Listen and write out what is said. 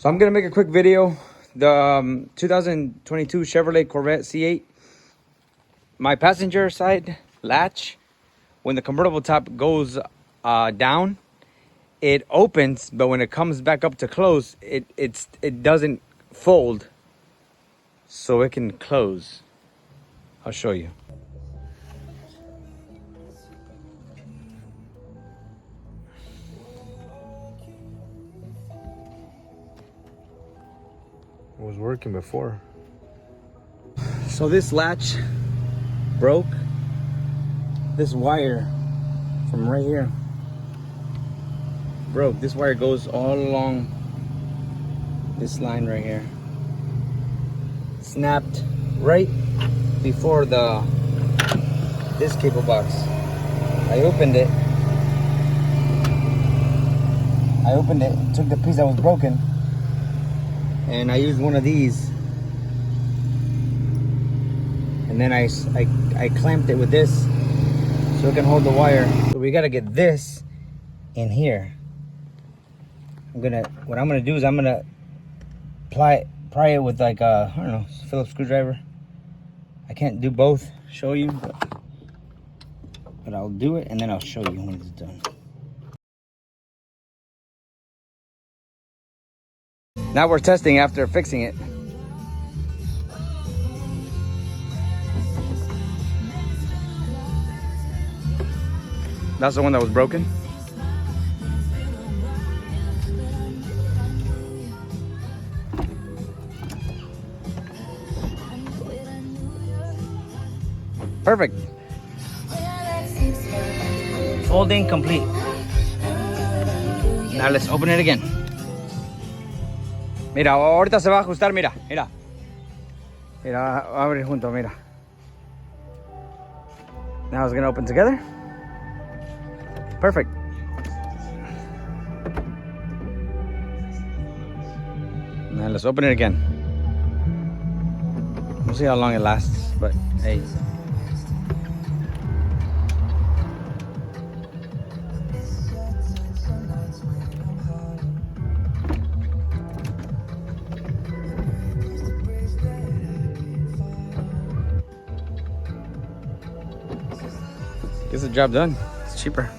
So I'm gonna make a quick video. The 2022 Chevrolet Corvette C8. My passenger side latch, when the convertible top goes down, it opens, but when it comes back up to close, it doesn't fold, so it can close. I'll show you. It was working before. So this latch broke. This wire from right here broke. This wire goes all along this line right here. Snapped right before this cable box. I opened it, took the piece that was broken, and I used one of these, and then I clamped it with this so it can hold the wire. So we gotta get this in here. What I'm gonna do is I'm gonna pry it with like I don't know, Phillips screwdriver. I can't do both, show you, but I'll do it and then I'll show you when it's done. Now we're testing after fixing it. That's the one that was broken. Perfect. Folding complete. Now let's open it again. Mira, ahorita se va a ajustar, mira, mira. Mira, va a abrir junto, mira. Now it's gonna open together. Perfect. Now let's open it again. We'll see how long it lasts, but hey. Gets the job done. It's cheaper.